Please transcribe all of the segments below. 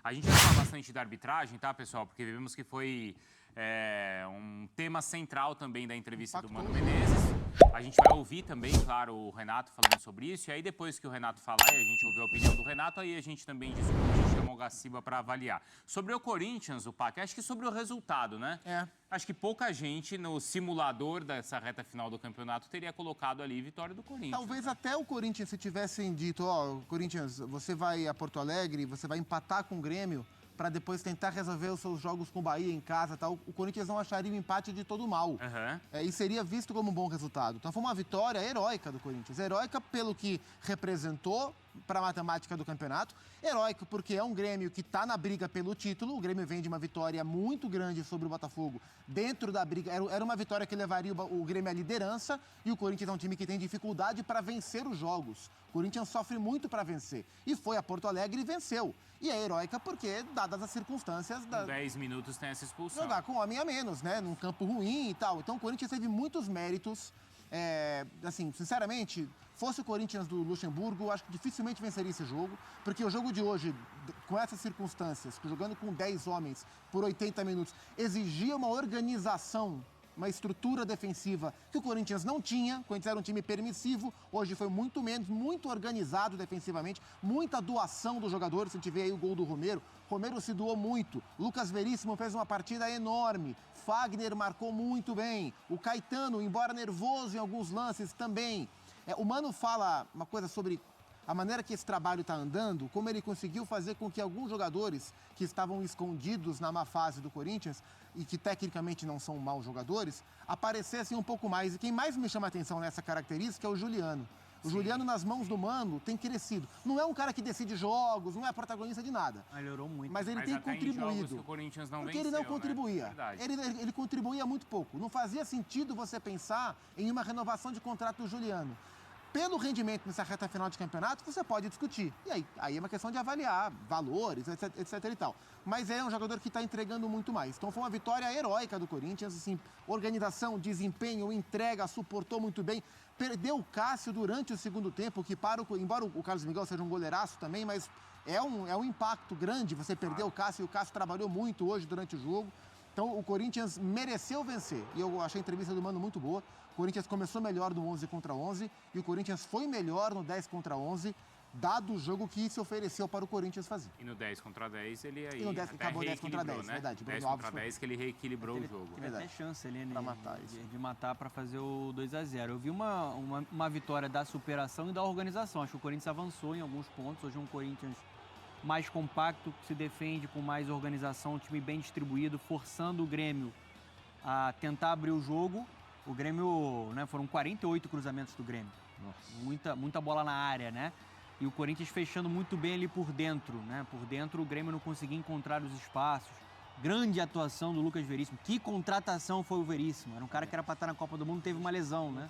A gente vai falar bastante da arbitragem, tá, pessoal? Porque vimos que foi um tema central também da entrevista do Mano Menezes. A gente vai ouvir também, claro, o Renato falando sobre isso. E aí, depois que o Renato falar e a gente ouvir a opinião do Renato, aí a gente também discute, chama o Gaciba para avaliar. Sobre o Corinthians, o Pac, acho que sobre o resultado, né? Acho que pouca gente no simulador dessa reta final do campeonato teria colocado ali vitória do Corinthians. Talvez até o Corinthians, se tivessem dito, Corinthians, você vai a Porto Alegre, você vai empatar com o Grêmio para depois tentar resolver os seus jogos com o Bahia em casa, tal, o Corinthians não acharia o empate de todo mal. E seria visto como um bom resultado. Então foi uma vitória heróica do Corinthians. Heróica pelo que representou para a matemática do campeonato. Heróico porque é um Grêmio que está na briga pelo título. O Grêmio vem de uma vitória muito grande sobre o Botafogo dentro da briga. Era uma vitória que levaria o Grêmio à liderança e o Corinthians é um time que tem dificuldade para vencer os jogos. O Corinthians sofre muito para vencer. E foi a Porto Alegre e venceu. E é heróica porque, dadas as circunstâncias... Com 10 minutos tem essa expulsão. Jogar com homem a menos, né? Num campo ruim e tal. Então o Corinthians teve muitos méritos. Assim, sinceramente, fosse o Corinthians do Luxemburgo, acho que dificilmente venceria esse jogo, porque o jogo de hoje, com essas circunstâncias, jogando com 10 homens por 80 minutos, exigia uma organização, uma estrutura defensiva que o Corinthians não tinha. O Corinthians era um time permissivo, hoje foi muito menos, muito organizado defensivamente, muita doação dos jogadores. A gente vê aí o gol do Romero. Romero se doou muito. Lucas Veríssimo fez uma partida enorme. Fagner marcou muito bem. O Caetano, embora nervoso em alguns lances, também. O Mano fala uma coisa sobre a maneira que esse trabalho está andando, como ele conseguiu fazer com que alguns jogadores que estavam escondidos na má fase do Corinthians e que tecnicamente não são maus jogadores, aparecessem um pouco mais. E quem mais me chama a atenção nessa característica é o Juliano. O Juliano, nas mãos do Mano, tem crescido. Não é um cara que decide jogos, não é protagonista de nada. Melhorou muito. Mas ele tem contribuído. Que o Corinthians não porque venceu, ele não contribuía. Né? Ele contribuía muito pouco. Não fazia sentido você pensar em uma renovação de contrato do Juliano. Pelo rendimento nessa reta final de campeonato, você pode discutir. E aí é uma questão de avaliar valores, etc e tal. Mas é um jogador que está entregando muito mais. Então foi uma vitória heróica do Corinthians, assim, organização, desempenho, entrega, suportou muito bem. Perdeu o Cássio durante o segundo tempo, que embora o Carlos Miguel seja um goleiraço também, mas é um impacto grande você perder o Cássio, e o Cássio trabalhou muito hoje durante o jogo. Então o Corinthians mereceu vencer. E eu achei a entrevista do Mano muito boa. O Corinthians começou melhor no 11 contra 11 e o Corinthians foi melhor no 10 contra 11, dado o jogo que se ofereceu para o Corinthians fazer. E no 10 contra 10 ele aí acabou 10 contra 10, né? verdade. 10 contra 10 que ele reequilibrou o jogo. Teve até chance ali, né, de matar para fazer o 2-0. Eu vi uma vitória da superação e da organização. Acho que o Corinthians avançou em alguns pontos. Hoje é um Corinthians mais compacto, que se defende com mais organização, um time bem distribuído, forçando o Grêmio a tentar abrir o jogo. O Grêmio, né, foram 48 cruzamentos do Grêmio. Muita bola na área, né? E o Corinthians fechando muito bem ali por dentro, né? Por dentro o Grêmio não conseguia encontrar os espaços. Grande atuação do Lucas Veríssimo. Que contratação foi o Veríssimo? Era um cara que era para estar na Copa do Mundo, teve uma lesão, né?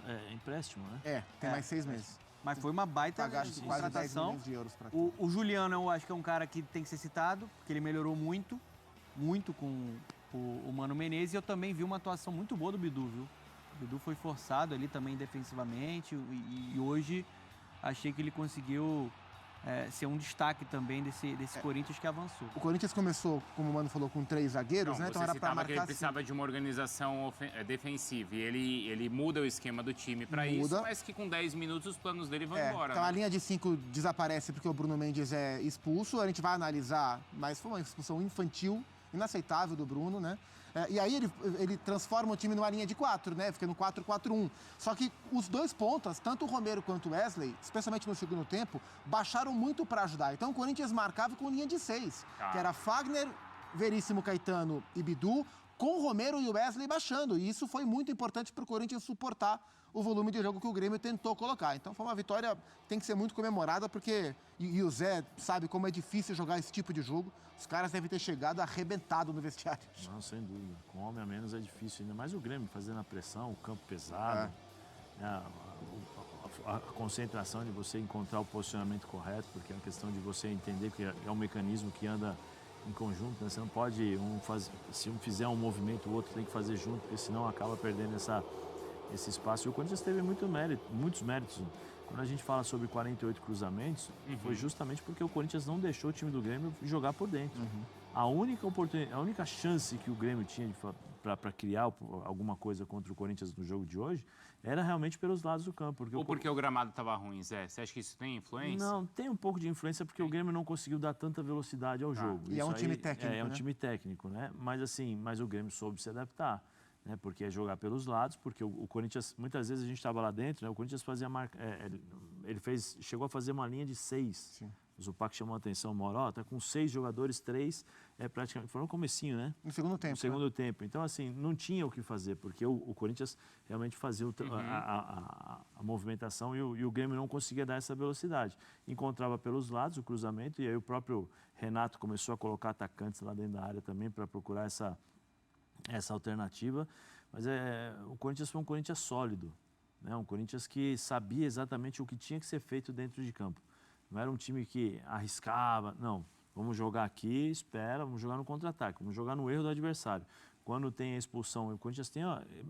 É empréstimo, né? Tem mais 6 meses. Mas foi uma baita contratação. O Juliano, eu acho que é um cara que tem que ser citado, porque ele melhorou muito com o Mano Menezes. E eu também vi uma atuação muito boa do Bidu, viu? O Bidu foi forçado ali também defensivamente e hoje achei que ele conseguiu ser um destaque também desse Corinthians que avançou. O Corinthians começou, como o Mano falou, com 3 zagueiros, né? Então era para marcar. Que ele precisava de uma organização defensiva e ele muda o esquema do time para isso, mas que com 10 minutos os planos dele vão embora. Então a linha de 5 desaparece porque o Bruno Mendes é expulso. A gente vai analisar, mas foi uma expulsão infantil, inaceitável do Bruno, né? E aí ele transforma o time numa linha de 4, né? Fica no 4-4-1. Só que os dois pontas, tanto o Romero quanto o Wesley, especialmente no segundo tempo, baixaram muito para ajudar. Então o Corinthians marcava com linha de 6, que era Fagner, Veríssimo, Caetano e Bidu, com o Romero e o Wesley baixando. E isso foi muito importante para o Corinthians suportar o volume de jogo que o Grêmio tentou colocar. Então foi uma vitória que tem que ser muito comemorada, porque e o Zé sabe como é difícil jogar esse tipo de jogo. Os caras devem ter chegado arrebentado no vestiário. Não, sem dúvida. Com homem a menos é difícil, ainda mais o Grêmio fazendo a pressão, o campo pesado, a concentração de você encontrar o posicionamento correto, porque é uma questão de você entender que é um mecanismo que anda em conjunto, né? Você não pode se um fizer um movimento, o outro tem que fazer junto, porque senão acaba perdendo esse espaço. E o Corinthians teve muitos méritos. Quando a gente fala sobre 48 cruzamentos, foi justamente porque o Corinthians não deixou o time do Grêmio jogar por dentro. A única chance que o Grêmio tinha para criar alguma coisa contra o Corinthians no jogo de hoje era realmente pelos lados do campo. Porque o gramado estava ruim, Zé? Você acha que isso tem influência? Não, tem um pouco de influência porque o Grêmio não conseguiu dar tanta velocidade ao jogo. E é um time técnico, É um né? time técnico, né? Mas o Grêmio soube se adaptar. Né, porque é jogar pelos lados, porque o Corinthians, muitas vezes a gente estava lá dentro, né, o Corinthians fazia chegou a fazer uma linha de 6. Sim. O Zupac chamou a atenção, Moró, tá com 6 jogadores, 3, praticamente, foi no comecinho, né? No segundo tempo. No segundo tempo. Então, assim, não tinha o que fazer, porque o Corinthians realmente fazia a movimentação e o Grêmio não conseguia dar essa velocidade. Encontrava pelos lados o cruzamento e aí o próprio Renato começou a colocar atacantes lá dentro da área também para procurar essa alternativa, mas o Corinthians foi um Corinthians sólido, né? Um Corinthians que sabia exatamente o que tinha que ser feito dentro de campo. Não era um time que arriscava, não, vamos jogar aqui, espera, vamos jogar no contra-ataque, vamos jogar no erro do adversário. Quando tem a expulsão, o Corinthians tem,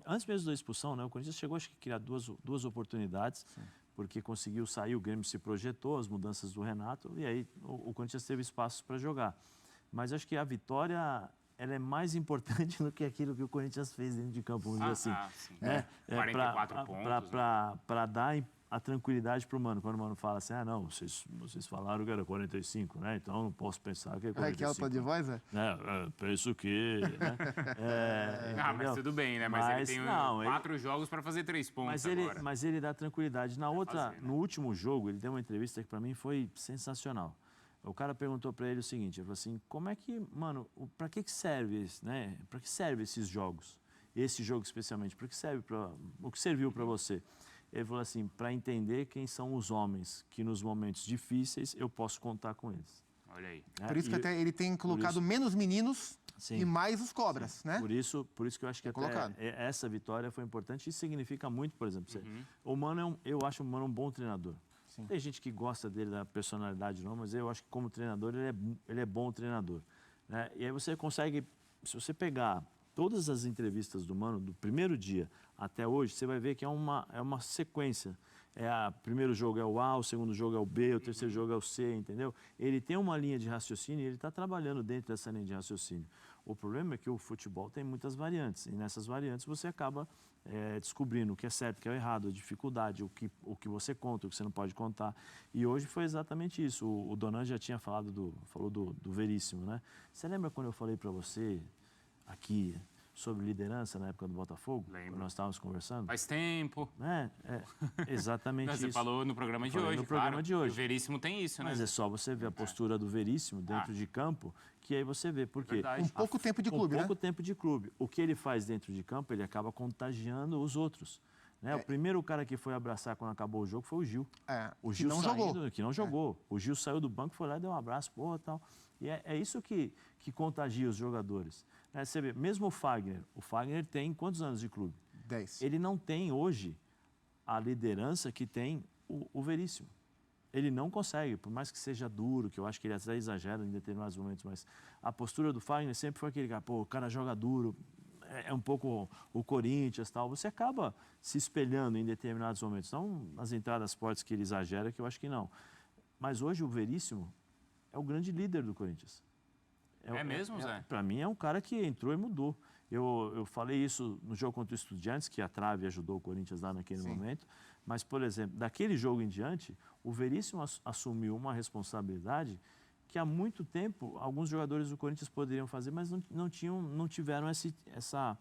antes mesmo da expulsão, né? O Corinthians chegou acho que a criar duas oportunidades, porque conseguiu sair, o Grêmio se projetou, as mudanças do Renato, e aí o Corinthians teve espaços para jogar. Mas acho que a vitória ela é mais importante do que aquilo que o Corinthians fez dentro de campo, vamos dizer assim. Sim. 44 pontos. Para dar a tranquilidade para o Mano. Quando o Mano fala assim, não, vocês falaram que era 45, né? Então não posso pensar que é 45. Que é o tom de voz, é? Penso que... Né? Mas tudo bem, né? Mas ele tem 4 jogos para fazer 3 pontos agora. Mas ele dá tranquilidade. No último jogo, ele deu uma entrevista que para mim foi sensacional. O cara perguntou para ele o seguinte, ele falou assim, como é que, mano, para que serve isso, né? Para que serve esses jogos? Esse jogo especialmente, para que serve o que serviu para você? Ele falou assim, para entender quem são os homens que nos momentos difíceis eu posso contar com eles. Olha aí. Por isso que até ele tem colocado menos meninos e mais os cobras, né? Por isso que eu acho que essa vitória foi importante e significa muito, por exemplo. O Mano eu acho o Mano um bom treinador. Sim. Tem gente que gosta dele, da personalidade não, mas eu acho que como treinador ele é bom treinador. Né? E aí você consegue, se você pegar todas as entrevistas do Mano, do primeiro dia até hoje, você vai ver que é uma sequência. O primeiro jogo é o A, o segundo jogo é o B, o terceiro jogo é o C, entendeu? Ele tem uma linha de raciocínio e ele está trabalhando dentro dessa linha de raciocínio. O problema é que o futebol tem muitas variantes, e nessas variantes você acaba descobrindo o que é certo, o que é errado, a dificuldade, o que você conta, o que você não pode contar. E hoje foi exatamente isso. O Donan já tinha falou do Veríssimo, né? Você lembra quando eu falei para você aqui sobre liderança na época do Botafogo? Lembro. Quando nós estávamos conversando? Faz tempo. Exatamente isso. Você falou no programa de hoje, no programa de hoje. O Veríssimo tem isso, né? Mas é só você ver a postura do Veríssimo dentro de campo, que aí você vê. Por quê? Com pouco tempo de clube, né? Com pouco tempo de clube. O que ele faz dentro de campo, ele acaba contagiando os outros. Né? O primeiro cara que foi abraçar quando acabou o jogo foi o Gil. O Gil que não jogou. O Gil saiu do banco, foi lá e deu um abraço, tal. E é isso que contagia os jogadores. Né? Você vê, mesmo o Fagner tem quantos anos de clube? 10. Ele não tem hoje a liderança que tem o Veríssimo. Ele não consegue, por mais que seja duro, que eu acho que ele até exagera em determinados momentos, mas a postura do Fagner sempre foi aquele cara, o cara joga duro, é um pouco o Corinthians, tal. Você acaba se espelhando em determinados momentos. Não nas entradas fortes que ele exagera, que eu acho que não. Mas hoje o Veríssimo é o grande líder do Corinthians. É mesmo, Zé? Para mim é um cara que entrou e mudou. Eu falei isso no jogo contra o Estudiantes, que a trave ajudou o Corinthians lá naquele momento. Mas, por exemplo, daquele jogo em diante, o Veríssimo assumiu uma responsabilidade que há muito tempo alguns jogadores do Corinthians poderiam fazer, mas não tiveram essa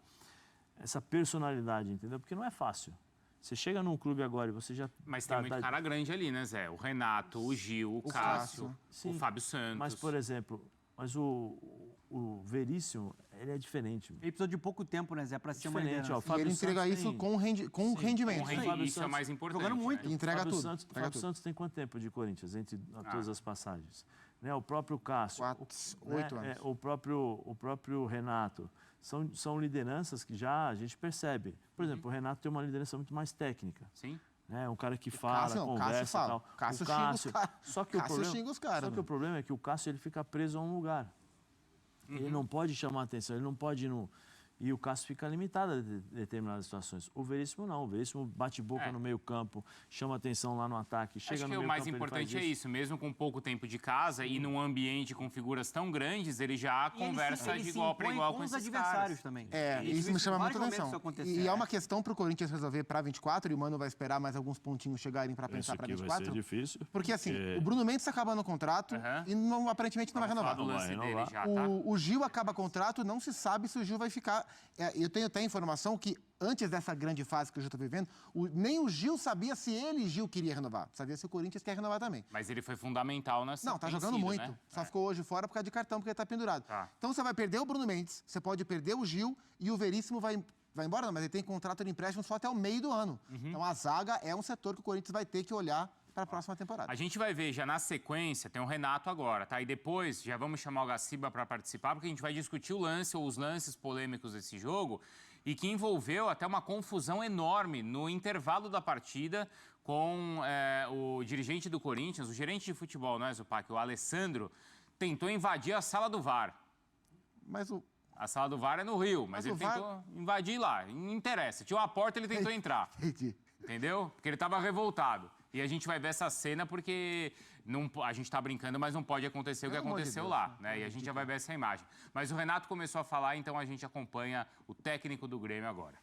personalidade, entendeu? Porque não é fácil. Você chega num clube agora e você já... Mas tem muito cara grande ali, né, Zé? O Renato, o Gil, o Cássio, o Fábio Santos. Mas, por exemplo, o Veríssimo, ele é diferente. Ele precisou de pouco tempo, né, Zé, para ser uma liderança. E ele entrega isso com rendimento. Isso é o mais importante. Jogando muito. Né? Entrega Fábio tudo. O Fábio Santos tem quanto tempo de Corinthians, entre todas as passagens? Né? O próprio Cássio. 8 anos. O próprio Renato. São lideranças que já a gente percebe. Por exemplo, o Renato tem uma liderança muito mais técnica. Sim. É um cara que fala, conversa e tal. Cássio xinga os caras. Só que o problema é que o Cássio ele fica preso a um lugar. Ele não pode chamar atenção, ele não pode ir no... e o Cássio fica limitado a determinadas situações. O Veríssimo não. O Veríssimo bate boca no meio campo, chama atenção lá no ataque, chega Acho no que meio o mais campo, importante é isso, mesmo com pouco tempo de casa e num ambiente com figuras tão grandes, ele já conversa de igual para igual com os esses adversários caras. também. Isso me chama muita atenção. E é uma uma questão para o Corinthians resolver para 24, e o Mano vai esperar mais alguns pontinhos chegarem para pensar para 24. Vai ser difícil. Porque assim, o Bruno Mendes está acabando o contrato e aparentemente não vai renovar. Do lance dele já, tá? O Gil acaba o contrato, não se sabe se o Gil vai ficar. Eu tenho até informação que antes dessa grande fase que o Gil está vivendo, nem o Gil sabia se ele, Gil, queria renovar. Sabia se o Corinthians quer renovar também. Mas ele foi fundamental nessa. Não, tá jogando muito. Né? Só ficou hoje fora por causa de cartão, porque ele tá pendurado. Então você vai perder o Bruno Mendes, você pode perder o Gil e o Veríssimo vai embora, não, mas ele tem contrato de empréstimo só até o meio do ano. Então a zaga é um setor que o Corinthians vai ter que olhar para a próxima temporada. A gente vai ver já na sequência, tem o Renato agora, tá? E depois já vamos chamar o Gaciba para participar, porque a gente vai discutir o lance ou os lances polêmicos desse jogo e que envolveu até uma confusão enorme no intervalo da partida com o dirigente do Corinthians, o gerente de futebol, não é, Zupac? O Alessandro tentou invadir a sala do VAR. Mas A sala do VAR é no Rio, mas ele tentou invadir lá. Não interessa. Tinha uma porta, ele tentou entrar. Entendi. Entendeu? Porque ele estava revoltado. E a gente vai ver essa cena porque a gente está brincando, mas não pode acontecer o que aconteceu lá, né? E a gente já vai ver essa imagem. Mas o Renato começou a falar, então a gente acompanha o técnico do Grêmio agora.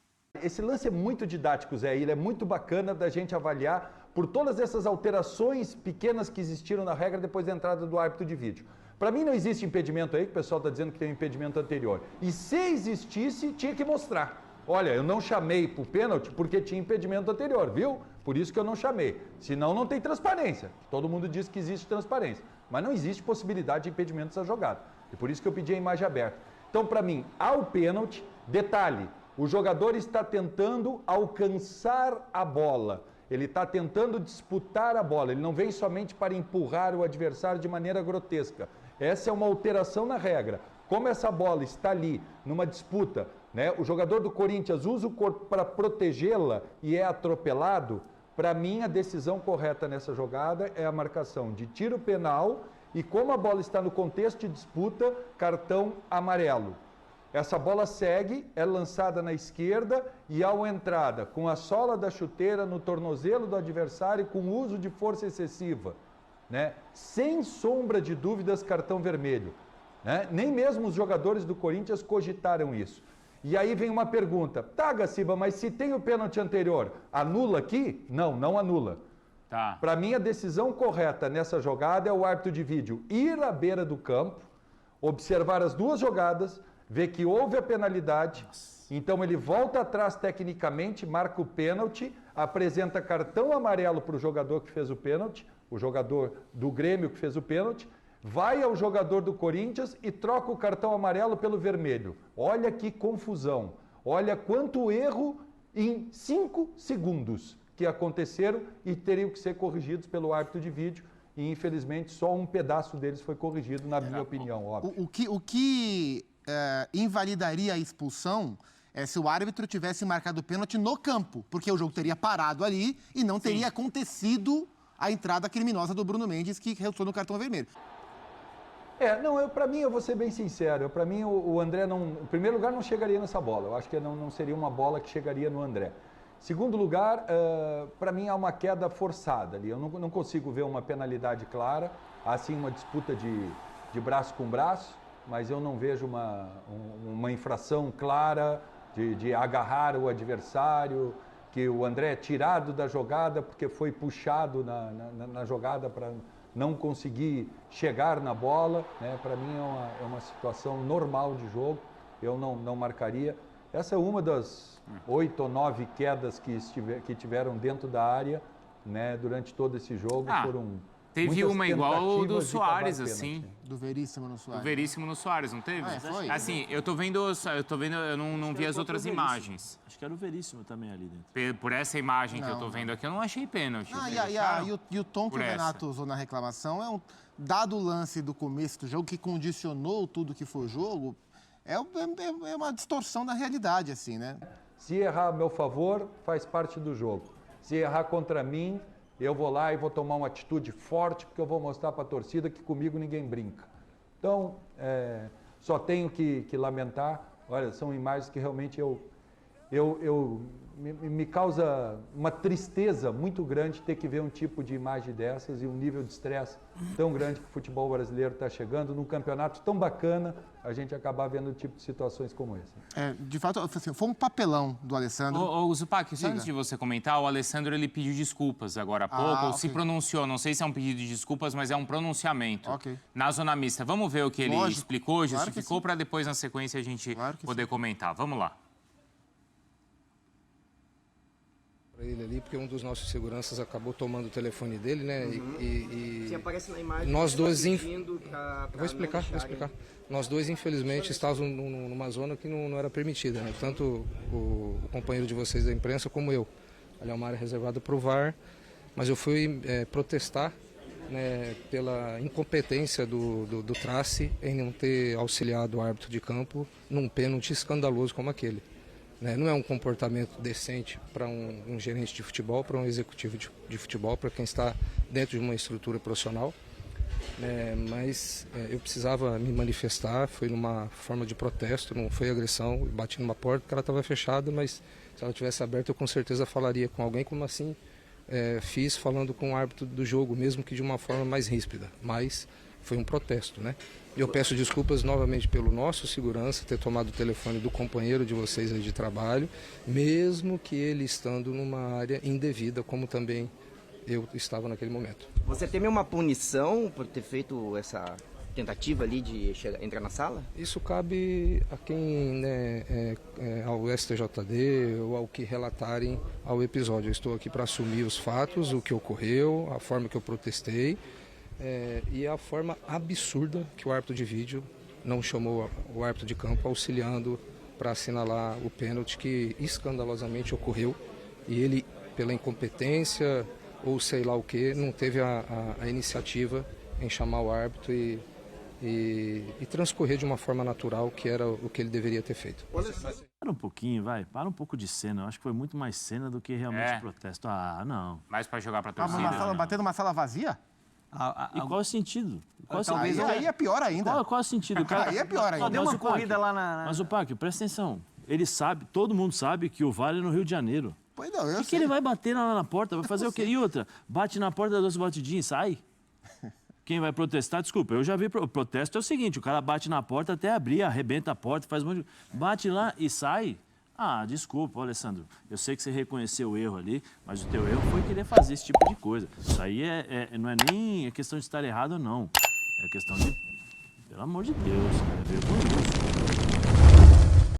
Esse lance é muito didático, Zé. Ele é muito bacana da gente avaliar por todas essas alterações pequenas que existiram na regra depois da entrada do árbitro de vídeo. Para mim não existe impedimento aí, que o pessoal está dizendo que tem um impedimento anterior. E se existisse, tinha que mostrar. Olha, eu não chamei para o pênalti porque tinha impedimento anterior, viu? Por isso que eu não chamei. Senão não tem transparência. Todo mundo diz que existe transparência. Mas não existe possibilidade de impedimento dessa jogada. E por isso que eu pedi a imagem aberta. Então, para mim, há o pênalti. Detalhe, o jogador está tentando alcançar a bola. Ele está tentando disputar a bola. Ele não vem somente para empurrar o adversário de maneira grotesca. Essa é uma alteração na regra. Como essa bola está ali numa disputa, né, o jogador do Corinthians usa o corpo para protegê-la e é atropelado, para mim a decisão correta nessa jogada é a marcação de tiro penal e como a bola está no contexto de disputa, cartão amarelo. Essa bola segue, é lançada na esquerda e ao entrada com a sola da chuteira no tornozelo do adversário com uso de força excessiva, né, sem sombra de dúvidas, cartão vermelho. Né? Nem mesmo os jogadores do Corinthians cogitaram isso. E aí vem uma pergunta. Tá, Gaciba, mas se tem o pênalti anterior, anula aqui? Não, não anula. Tá. Para mim, a decisão correta nessa jogada é o árbitro de vídeo ir à beira do campo, observar as duas jogadas, ver que houve a penalidade, então ele volta atrás tecnicamente, marca o pênalti, apresenta cartão amarelo para o jogador que fez o pênalti, o jogador do Grêmio que fez o pênalti, vai ao jogador do Corinthians e troca o cartão amarelo pelo vermelho. Olha que confusão. Olha quanto erro em 5 segundos que aconteceram e teriam que ser corrigidos pelo árbitro de vídeo. E, infelizmente, só um pedaço deles foi corrigido, na minha opinião, óbvio. O que invalidaria a expulsão é se o árbitro tivesse marcado o pênalti no campo, porque o jogo teria parado ali e não teria acontecido a entrada criminosa do Bruno Mendes, que resultou no cartão vermelho. Para mim, eu vou ser bem sincero, para mim o André, em primeiro lugar, não chegaria nessa bola, eu acho que não seria uma bola que chegaria no André. Segundo lugar, para mim há uma queda forçada ali, eu não consigo ver uma penalidade clara, há sim uma disputa de braço com braço, mas eu não vejo uma infração clara de agarrar o adversário, que o André é tirado da jogada porque foi puxado na jogada para não conseguir chegar na bola, né? Para mim é uma situação normal de jogo, eu não marcaria. Essa é uma das 8 ou 9 quedas que tiveram dentro da área, né? Durante todo esse jogo. Foram teve uma igual ao do Soares, assim. Do Veríssimo no Soares. Do Veríssimo no Soares, não teve? Foi. Assim, eu tô vendo, eu não vi as outras imagens. Acho que era o Veríssimo também ali dentro. Por essa imagem que eu tô vendo aqui, eu não achei pênalti. E o tom que o Renato usou na reclamação é dado o lance do começo do jogo, que condicionou tudo que foi o jogo, é uma distorção da realidade, assim, né? Se errar a meu favor, faz parte do jogo. Se errar contra mim, eu vou lá e vou tomar uma atitude forte, porque eu vou mostrar para a torcida que comigo ninguém brinca. Então, só tenho que lamentar Olha, são imagens que realmente me causa uma tristeza muito grande ter que ver um tipo de imagem dessas e um nível de estresse tão grande que o futebol brasileiro está chegando, num campeonato tão bacana, a gente acabar vendo um tipo de situações como essa. De fato, assim, foi um papelão do Alessandro. Ô Zupac, só antes de você comentar, o Alessandro ele pediu desculpas agora há pouco, ou se pronunciou, não sei se é um pedido de desculpas, mas é um pronunciamento na zona mista. Vamos ver o que ele explicou, justificou, para depois na sequência a gente poder comentar. Vamos lá. Ele ali, porque um dos nossos seguranças acabou tomando o telefone dele, né? Você aparece na imagem. Nós dois. Eu vou explicar. Nós dois, infelizmente, estávamos numa zona que não era permitida, né? Tanto o companheiro de vocês da imprensa como eu. Ali é uma área reservada para o VAR, mas eu fui protestar, né, pela incompetência do Trace em não ter auxiliado o árbitro de campo num pênalti escandaloso como aquele. Não é um comportamento decente para um gerente de futebol, para um executivo de futebol, para quem está dentro de uma estrutura profissional. Mas eu precisava me manifestar, foi numa forma de protesto, não foi agressão. Eu bati numa porta, porque ela estava fechada, mas se ela tivesse aberta eu com certeza falaria com alguém, como assim fiz falando com o árbitro do jogo, mesmo que de uma forma mais ríspida. Mas foi um protesto, né? Eu peço desculpas novamente pelo nosso segurança ter tomado o telefone do companheiro de vocês aí de trabalho, mesmo que ele estando numa área indevida, como também eu estava naquele momento. Você teme uma punição por ter feito essa tentativa ali de entrar na sala? Isso cabe a quem, ao STJD ou ao que relatarem ao episódio. Eu estou aqui para assumir os fatos, o que ocorreu, a forma que eu protestei. E a forma absurda que o árbitro de vídeo não chamou o árbitro de campo auxiliando para assinalar o pênalti que escandalosamente ocorreu e ele, pela incompetência ou sei lá o que, não teve a iniciativa em chamar o árbitro e transcorrer de uma forma natural, que era o que ele deveria ter feito. Para um pouquinho, para um pouco de cena. Eu acho que foi muito mais cena do que realmente protesto. Não. Mais para jogar para a torcida. Mas bater numa sala vazia? E qual é o sentido? Aí é pior ainda. Qual é o sentido? Aí é pior ainda. Deu uma corrida lá na... Mas o Pac, presta atenção. Ele sabe, todo mundo sabe que o VAR é no Rio de Janeiro. Pois não, eu sei. Que ele vai bater lá na porta? Vai fazer o quê? E outra, bate na porta, dá 2 batidinhas e sai? Quem vai protestar, desculpa, eu já vi, o protesto é o seguinte, o cara bate na porta até abrir, arrebenta a porta, faz um monte de... Bate lá e sai? Desculpa, Alessandro, eu sei que você reconheceu o erro ali, mas o teu erro foi querer fazer esse tipo de coisa. Isso aí não é nem questão de estar errado ou não, é questão de, pelo amor de Deus, cara, é vergonhoso.